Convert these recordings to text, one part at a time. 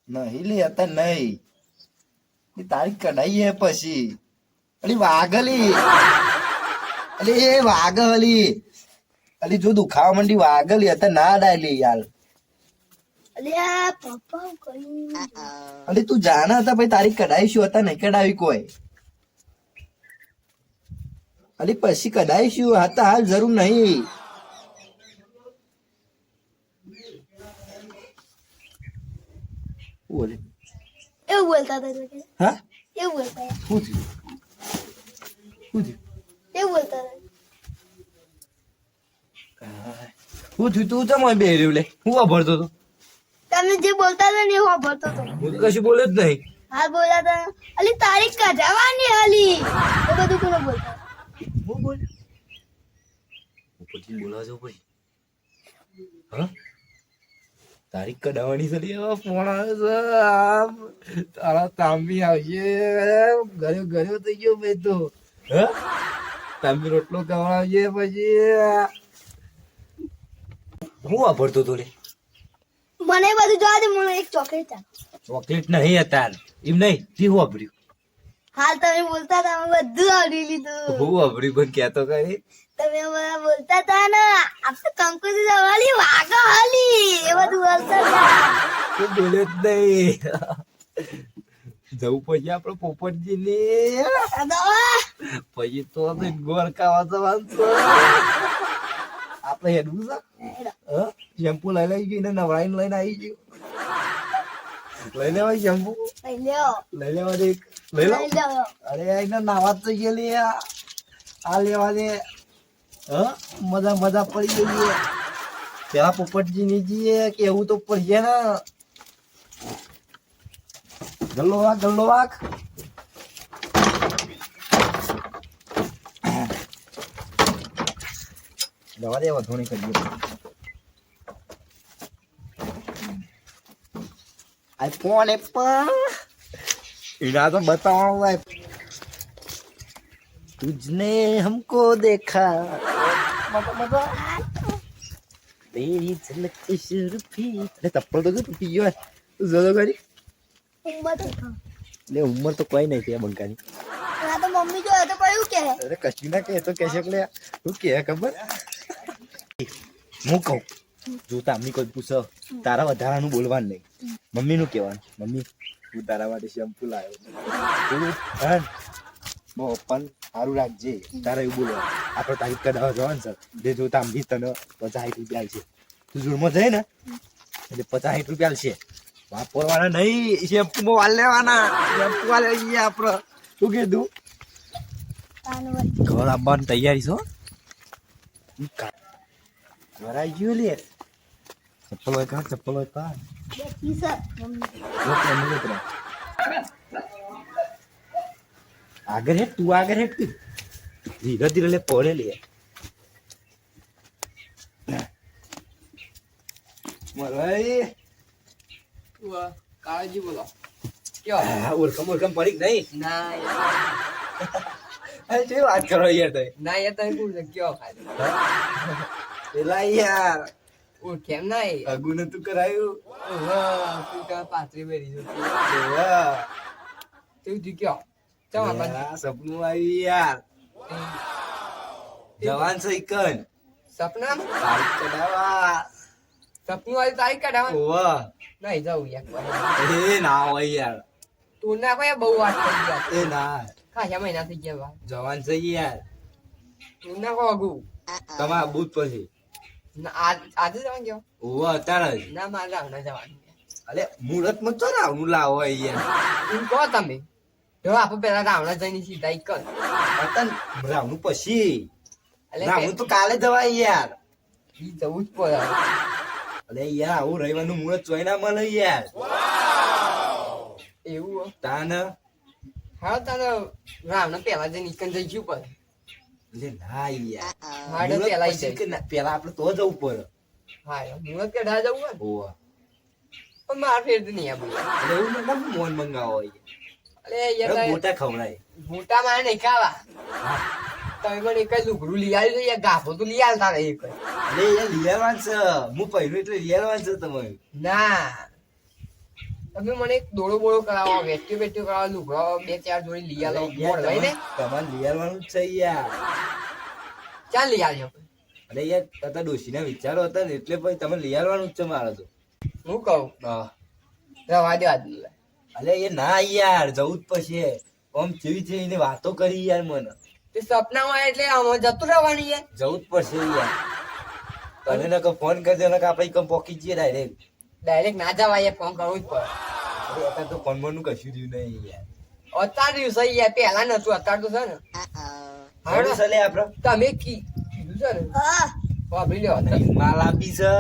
નહીં લે અત્યારે નહીં. એ તારીખ કઢાઈ હે પછી. અલી વાગલી અલી એ વાગલી અલી જો દુખાવા માંડી વાગલી અત્યારે ના ડાયલી યાર. અલ્યા પપ્પા કઈ અલી તું જાના હતા ભાઈ તારીખ કઢાઈશું હતા નહીં કઢાવી કોઈ. અલી પછી કઢાઈશું હતા હાલ જરૂર નહીં. બોલે એવું બોલતા હતા કે હા એવું બોલતા હતા. શું થયું શું થયું એવું બોલતા હતા. શું થયું તું ચમ બે રહ્યું લે હું વાપરતો હતો. તમે જે બોલતા હતા ને એવું ભરતો હતો. હું તો કશું બોલ્યો જ નહીં. હાલ બોલ્યા હતા અલી તારીખ કઢાવવાની હાલી એ બધું કોને બોલતા હું બોલ ઉપરથી બોલાવા જાવ ભાઈ. હા તારીખ કઢાવવાની છે લે. ફોન આવે છે તારા તાંબી આવશે. ગયો ગયો થઈ ગયો ભાઈ તો. હા તાંબી રોટલો ખવડાવજે પછી. હું વાપરતો હતો લે. મને એ બધું જોવા દે મને એક ચોકલેટ ચાલ. ચોકલેટ નહીં હતા એમ નહીં તે હું વાપર્યું. હાલ તમે બોલતા હતા અમે બધું આવડી લીધું. હું વાપર્યું પણ કહેતો કઈ. તમે મને બોલતા હતા ને આપણે કંકુજી જવાલી વાગો હાલી એ બધું બોલતા હતા. તું બોલ્યો જ નહીં. જવું પછી આપડે પોપટજી ને પછી તો ગોરકાવા જવાનું છે. આપડે હેડવું છે. શેમ્પુ લઈ લઈ ગઈ ને નવરાઈને લઈને આવી ગયું. લઈ લેવાય શેમ્પુ લઈ લ્યો લઈ લેવા દે લઈ લો. લઈ લ્યો. અરે એને નાવા તો ગયેલી આ લેવા દે. મજા મજા પડી ગઈ છે. પેલા પોપટજી ની જઈએ કેવું તો પડશે ને. ગલ્લો વાગ ગલ્લો વાગ. દવા દે વધોણી કરીએ. આ ફોન એ પણ એના તો બતાવવાનું હોય. तुझने हमको देखा तेरी झलक शर्फी. अरे तप्पल तो टूटी गयो है. તું જોતો કરી ઉંમર તો ખા. લે ઉંમર તો કોઈ નહીં છે બંકાની. આ તો મમ્મી જો તો કયું કે અરે કશું ના કે તો કહેશે કે તું કે ખબર. હું કહું જો તામની કોઈ પૂછો તારા વધારાનું બોલવાનું નહીં. મમ્મીનું કહેવાનું મમ્મી તું તારા માટે શેમ્પુ લાવ્યો. તું હા બહુ પણ સારું રાખજે. તારે એવું બોલવાનું. આપણે તારીખ કઢાવવા જવાનું છે જે જો તામની તને 50-60 રૂપિયા છે. તું જોરમાં જાય ને એટલે 50-60 રૂપિયા છે. વાપરવાના નહીં શેમ્પુમાં વાલ લેવાના. શેમ્પુ વાલ લઈએ આપણે. શું કીધું ઘર આવવાની તૈયારી છો. ઘર આવી ગયું લે. ચપ્પલ હોય કાઢ ચપ્પલ હોય કાઢ. આગળ હેઠ તું આગળ હેઠ તું ધીરે ધીરે લે પડે લે. મરાઈ કાળજી બોલો ઓળખમ ઓળખમ પડી નહીં. ના અરે કેવી વાત કરો યાર તમે. ના યાર તમે કોણ છે કયો ખાલી પેલા યાર ઓ કેમ નહીં અગુ ને તું કરાયું. તું કા પાત્રી બેરી જો વાહ તું જી કયો ચમ આપણ આ સપનું આવ્યું યાર. જવાન છે ઇકન સપના તારીખ કઢાવા. સપનું વાળી તારીખ કાઢવા ઓવા નહીં જવું યાર એ ના હોય યાર. તું ના કોઈ બહુ વાત કરી ગયા એ ના ખાસા મહિના થઈ ગયા વાત જવાન છે યાર. તું ના કહો અગુ તમારા બૂથ પછી આજે જવાનું કયો ઓવા અત્યારે જ. ના મારે રાવણા જવાનું અલે મુહૂર્ત માં તો રાવનું લાવો યાર. તું કહો તમે જો આપણે પેલા રાવણા જઈને સીધા એક કર અતન રાવનું પછી એટલે રાવનું તો કાલે જવાય યાર. ઈ જવું જ પડે અલે યાર આવું રવિવારનું મુહૂર્ત જોઈ ના મળે યાર. એવું તાન હા તારે રાવણા પેલા જઈને ઈકન જઈશું પડે લે ના યાર. હાડે મુહૂર્ત પેલા પછી કે ના, પેલા આપણે તો જવું પડે. હા મુહૂર્ત કે ઢા જવું હોય ઓવા પણ માર ફેર નહીં આ બધું એટલે એવું ના મોન મંગાવો યાર. અરે અરે યાર મોટા ખવડાય. મોટા મારે નહીં ખાવા તમે મને એક જ લુગડું લઈ આવ્યું છે યાર ગાભો તો લઈ આવતા નહીં એક અલે યાર લિયાવાન છે. હું પહેર્યું એટલે લિયાવાન છે તમે. ના તમે મને એક દોડો બોળો કરાવો, વેટ્યો વેટ્યો કરાવો, લુગડો 2-4 જોડી લઈ આલો. મોડ લઈ ને તમારે લઈ આવવાનું જ છે યાર. ચાલ લઈ આવજો. અરે યાર તાતા ડોશીના વિચારો હતા ને એટલે પછી તમે લઈ આવવાનું જ છે મારે તો. હું કહું હા રવા દે આદમી. અરે એ ના યાર જવું જ પછી. આમ જેવી છે એને વાતો કરી યાર મને તે સપનામાં એટલે આમ જતું રહેવાની યાર. જવું જ પડશે યાર. તને ને ફોન કરજો ને આપણે કમ પોકી જઈએ ડાયરેક્ટ ના જવાય યાર, ફોન કરવું જ પડે. અરે અત્યારે તો ફોન નું કશું રહ્યું નહીં યાર. અત્યારે દિવસ યાર, પહેલા નતું, અત્યારે તો છે ને. હાડો ચાલે આપડે તમે કીધું છે ને હા વાપરી લ્યો. માલ આપી છે.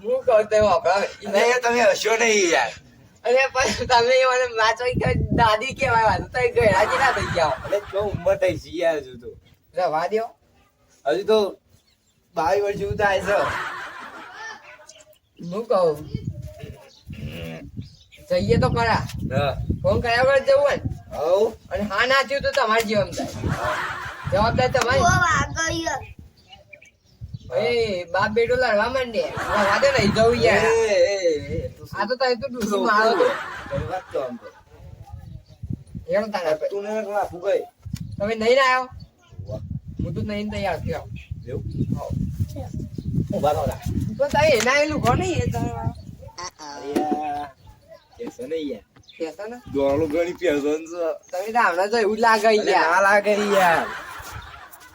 હું કહું તો વાપરાવે. અરે તમે હશો નહીં યાર. અરે પણ તમે મને વાંચવા કે દાદી કેવાય વાત તો ગયડા જેટલા થઈ ગયા. અરે જો ઉંમર થઈ છે યાર હજુ તો. રવા દો. હજુ તો 22 વર્ષ જેવું થાય છે. હું કહું જઈએ તો ખરા. હા ફોન કર્યા વગર જવું હોય ને. હવ અને હા ના થયું તો તમારે જીવન થાય. જવાબદારી તમારી. બહુ વાગ્યો એ બાપ બેટો લડવા માંડે. રવા દે નહીં જવું યાર. આ તો તમે તો ડૂસી મારો તો. વાત તો આમ તો હેડો તારા પર. તું ને લાફુ ગઈ તમે નહીં ના આવ્યો. હું તો નહીં તૈયાર થયો. એવું ઉભા રહો રા. તો તારે એના એલું ઘર નહીં એ તારા. અરે યાર કેસો નહીં યાર. કહેતા ને દોડલું ઘણી પેસન છે. તમે તો હમણાં તો એવું જ લાગે અરે યાર. ના લાગે યાર.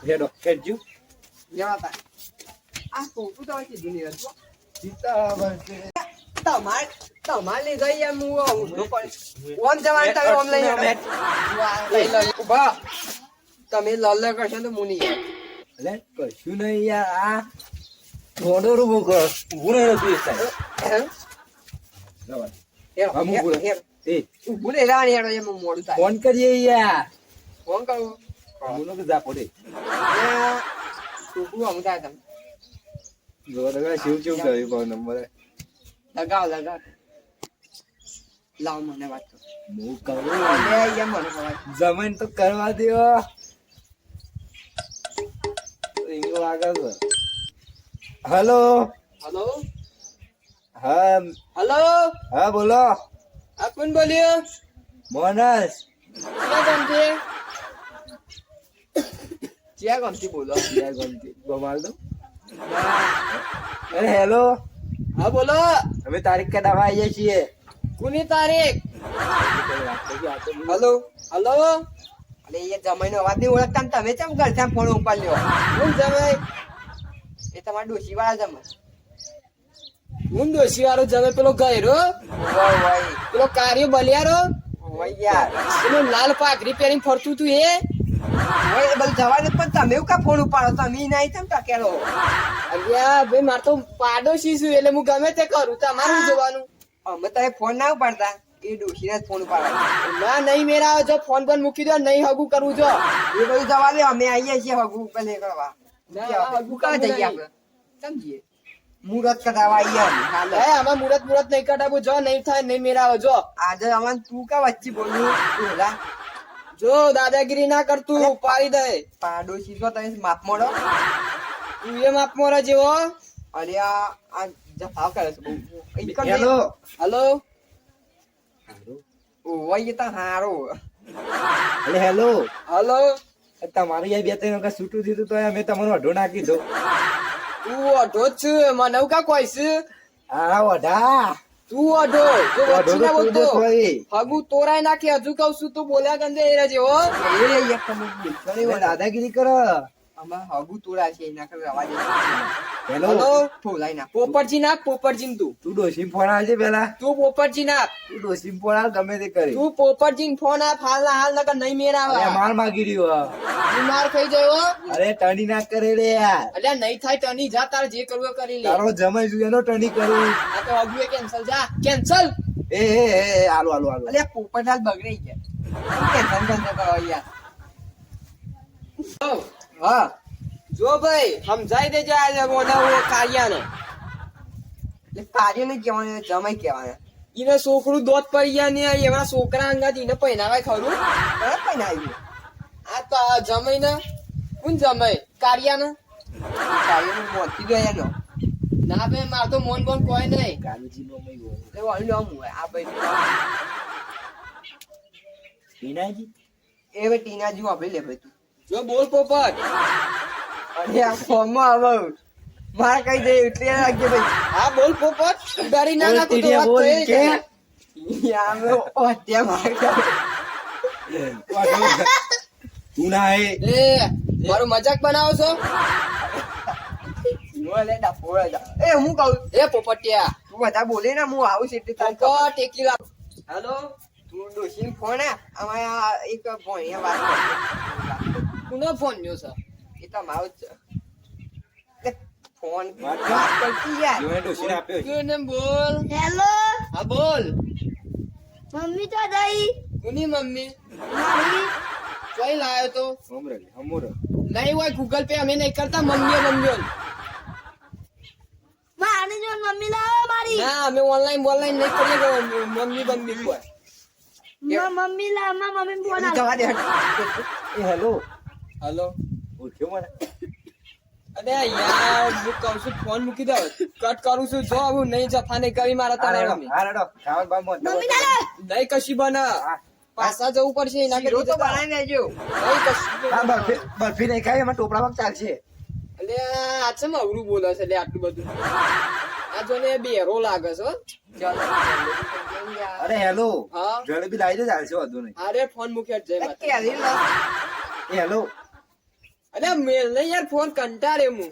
હેડો કેજો જવા તાર. આ કોકું તો કીધું નહીં હતું. સીતા બનશે. તમારે લીધા યાર હું ઊંધો પડે. ઓમ જવાનું તમે ઓમ લઈ હેડો. લઈ લો. ઊભા. તમે લલ કરશો તો મુની યાર. અલે કશું નહીં યાર. આ થોડો રૂબો કર ઊભું નહીં રહેતું એ સાહેબ. હેડો. હા, હું ઊભું રહે. હેડો. એ ઊભું રહી રહેવાની હેડો એમ મોડું થાય. ફોન કરીએ યાર. ફોન કરવું. હું તો જા પડે. ટૂંકું આમ થાય તમે. જો લગા શિવ કેવું કર્યું ફોન નંબર. લગાવ. લાવ મને વાત કરો. હું કહું લે એમ મને ખબર. જમીન તો કરવા દો. રિંગ લાગે છે. Hello hello. હા હલો. હા બોલો આ કોણ બોલ્યો? મોનસ. ક્યાં ગામથી? ક્યાં ગામથી બોલો? યાર ગમતી બમાલ દો. અરે હેલો હા બોલો. અમે તારીખ કઢાવવા આવીએ છીએ. કોની તારીખ? હલો. હલો. અરે એ જમાઈનો અવાજ નહીં ઓળખતા ને તમે કેમ ઘરથી ફોન ઉપાડ્યો? કોણ જમાઈ? એ તમારા ડોશી વાળા જમાઈ. હું ડોશી વાળો જમાઈ પેલો ગયરો? પેલો કાર્ય બલિયારો? યાર પેલો લાલ પાઘડી પહેરીને ફરતું તું એ? હવે એ બધું જવા દે પણ તમે એવું કા ફોન ઉપાડો? તમે નહીં તેમ ટકેલો. અલ્યા ભાઈ મારે તો પાડોશી છું એટલે હું ગમે તે કરું. તમારું જોવાનું. અમે તમે ફોન ના ઉપાડતા એ ડોશીને જ ફોન ઉપાડવા. ના નહીં મેરા જો ફોન પર મૂકી દો નહીં હગું કરવું જો એ બધું જવા દે. અમે આવીએ છીએ હગું પેલે કરવા. હગું કરવા જઈએ આપણે સમજીએ. મુહૂર્ત કઢાવવા આવીએ અમે. આમાં મુહૂર્ત નહીં કઢાવવું જો નહીં થાય નહીં મેરા જો આજે અમારે તું કા વચ્ચે બોલું જો દાદાગીરી ના કરતું પાડી દે. પાડોશી તો તમે માપ મોડો. તું એ માપ મોડો જેવો. અરે આ જફાવ કરે છે બહુ. Hello hello. ઓય તો હારો. અરે હેલો હલો. તમારું યાર 2-3 વખત છૂટું દીધું તો અમે તમારો અઢો નાખી દો. તું અઢો જ છે મને કા કોઈ છે? હા વઢા તું અઢો જો અઢો વચ્ચે ના તો તું બોલતો. દેખવાય. હગુ તોરાય નાખી હજુ કહું છું તું બોલ્યા ગંદે એ જેવો. દાદાગીરી કરો. આમાં હગુ તોરા છે એના કર અવાજ. Hello hello. ફોલાઈ ના પોપટજી ના પોપટજી તું ડોશી ફોન આવજે પેલા. તું પોપટજી ના તું ડોશી ફોન આવ ગમે તે કરી. તું પોપટજી ફોન આપ હાલ ના હાલ નકર નહીં મેર આવે. અરે માર માગી રહ્યો. તું માર ખાઈ જયો. અરે ટણી ના કરે રે યાર. અલ્યા નહીં થાય તની જા તાર જે કરવું એ કરી લે. તારો જમાઈ છું એનો ટણી કરી. આ તો હગુ એ કેન્સલ જા કેન્સલ. એ આલો આલો આલો. અલ્યા પોપટલાલ બગડી ગયા. કેન્સલ કેન્સલ કરો યાર. હા જો ભાઈ સમજાઈ દેજે આજે મોના કાર્યાને. એટલે કાર્ય ને કહેવાય જમાઈ કહેવાય. ઈને છોકરું દોત પડી ગયા ને એવા છોકરા અંગાત ઈને પહેરાવાય ખરું? કયા પહેરાવ્યું? આ તો જમાઈ ને કોણ જમાઈ? કાર્યાને કાર્યનું મોતી ગયા એનો ના બે માર તો મોન બોન કોઈ નહીં. કાલુજીનો મય હોય. એટલે વાળું નામ હોય આ ભાઈ. ટીનાજી? એ ભાઈ ટીના જેવું આપણે લે ભાઈ તું. જો બોલ પોપટ. અરે આ ફોર્મમાં આવે. મારે કઈ દે એટલે રાખજે ભાઈ. હા બોલ પોપટ. ઉડાડી ના નાખો તો વાત બોલ તો એ કે. જ. યાર મે ઓ ત્યાં માર તું ના હે. એ મારું મજાક બનાવો છો? બોલે ડફોડા જા. એ હું કહું એ પોપટિયા તું બધા બોલે ને હું આવું છું એટલે પોપટ એકલા. હેલો તું ડોશીન ફોન હે અમારા એક ભણિયા વાત કોનો ફોન ન્યો છે? એ તો મારો જ છે. ફોન વાત કરતી યાર. જોને ડોશીને આપ્યો છે. તું બોલ. હેલો હા બોલ. મમ્મી તો દઈ કોની મમ્મી? મારી કઈ લાયો તો? હમોરે. નહીં હોય ગૂગલ પે અમે નહીં કરતા મમ્મીઓ. મારી જો મમ્મી લાવો મારી ના અમે ઓનલાઈન નહીં કરીએ મમ્મી કોઈ. મમ્મી લાવ મમ્મી ફોન જવા દે. એ હેલો. હેલો. ઓળખ્યો મને? અરે યાર હું કહું છું ફોન મૂકી દો. કટ કરું છું જો હું નહીં જફા નહીં કરી મારા તારા મમ્મી. હા રેડો. ખાવા બાર મોન. મમ્મી ચાલો નહીં કશી બના. પાછા જવું પડશે એના કરતા તો બનાવી લેજો. નહીં કશી હા બરફી નહીં ખાય એમાં ટોપરામાં ચાલશે. એટલે આ છે અવરું બોલે છે એટલે આટલું બધું. આ જો ને બેરો લાગે છે હો. ચાલો અરે હેલો. હા જલેબી લાવી દે ચાલશે વાંધો નહીં. અરે ફોન મૂક્યો જય માતા. એ હેલો. અરે મેલ નહીં યાર ફોન કંટાળે હું.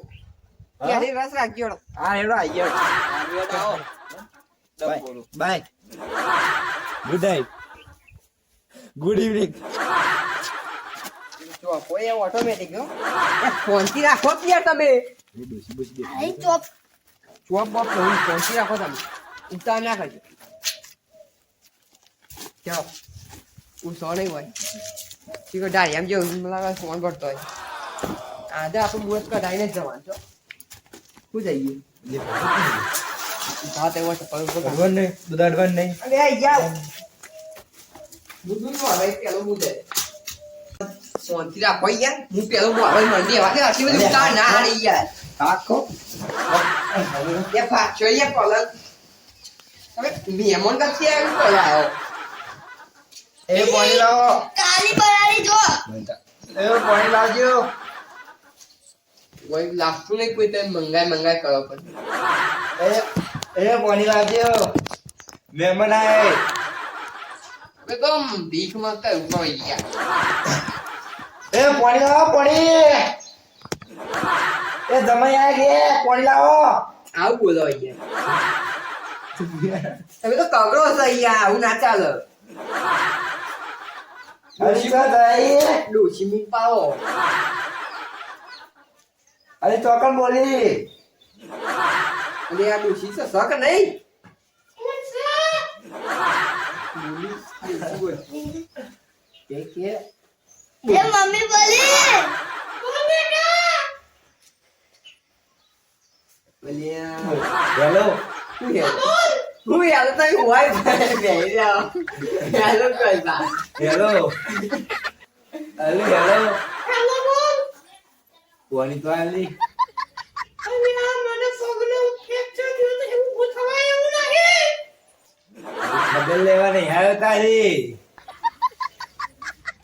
હા? રસ રાખજો. હા હેલો આઈ ગયો. આવો. Bye. Good night. Good evening. જો કોઈ ઓટોમેટિક હો. ફોન થી રાખો કે યાર તમે. અરે ચોપ ચોપ બોપ ફોન થી રાખો તમે. ઉતાર ના કરજો. ચાલો ઉસો નહીં હોય. ઠીક ડાય એમ જો મને લાગે ફોન કરતો હોય. આજે આપણે મુહૂર્ત કઢાઈને જ જવાનું છો. શું જઈએ? ભાત એવો છે પર અડવાન નહીં. દૂધ અડવાન નહીં. અરે યાર બધું હવે પેલો મુદે સોનથી રાખો યાર. હું પેલો મોબાઈલ મંડી વાગે આટલી બધી ઉતાર ના આડી યાર. આખો. એ પાછો યાર પલંગ. હવે મહેમાન કથી આવ્યું કલાયો. એ પાણી લાવો. કાલી બરાડી જો એ પાણી લાવજો. કોઈ લાગતું નહીં કોઈ તમે મંગાઈ કરો પણ. એ પાણી લાવજો. મહેમાન આય. હવે તો ભીખ માંગતા ઉભો યાર. એ પાણી લાવો પાણી. એ જમાઈ આ કે પાણી લાવો. આવું બોલો યાર. તમે તો કગરો છો યાર. આવું ના ચાલે. ડોશી કા જાય. ડોશી મીન પાવો. અરે ચોકન બોલી. અને આ ડોશી છે શક નહીં. કે એ મમ્મી બોલી હેલો. હું યાર તમે હોય બેહી જાઓ. હેલો કઈબા. હેલો. હેલો. પાણી તો આલી. બદલ લેવા નહીં આવ્યો તારી.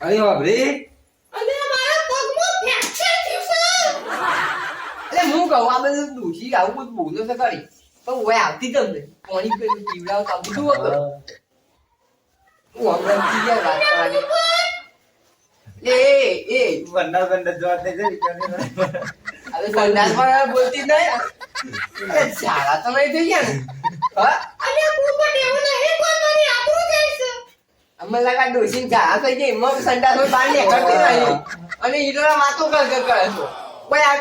અરે બાપરી. એટલે હું કહું આ બધું ડોશી આવું બધું બોલો છે કરી પણ ઓય આવતી તમને પાણી પીવડાવ તો બધું વગર હું હમણાં ક્લિયર વાત કરવાની. એ બંડા જોવા દે છે. હવે સંડાસ માં બોલતી નહીં. ઝાડા તો નહીં થઈ ગયા ને. હા અમે લગા ડોશી ઝાડા થઈ જાય એમાં સંડાસ માં બહાર નીકળતી નહીં અને ઈટોના વાતો કરે છો કોઈ આ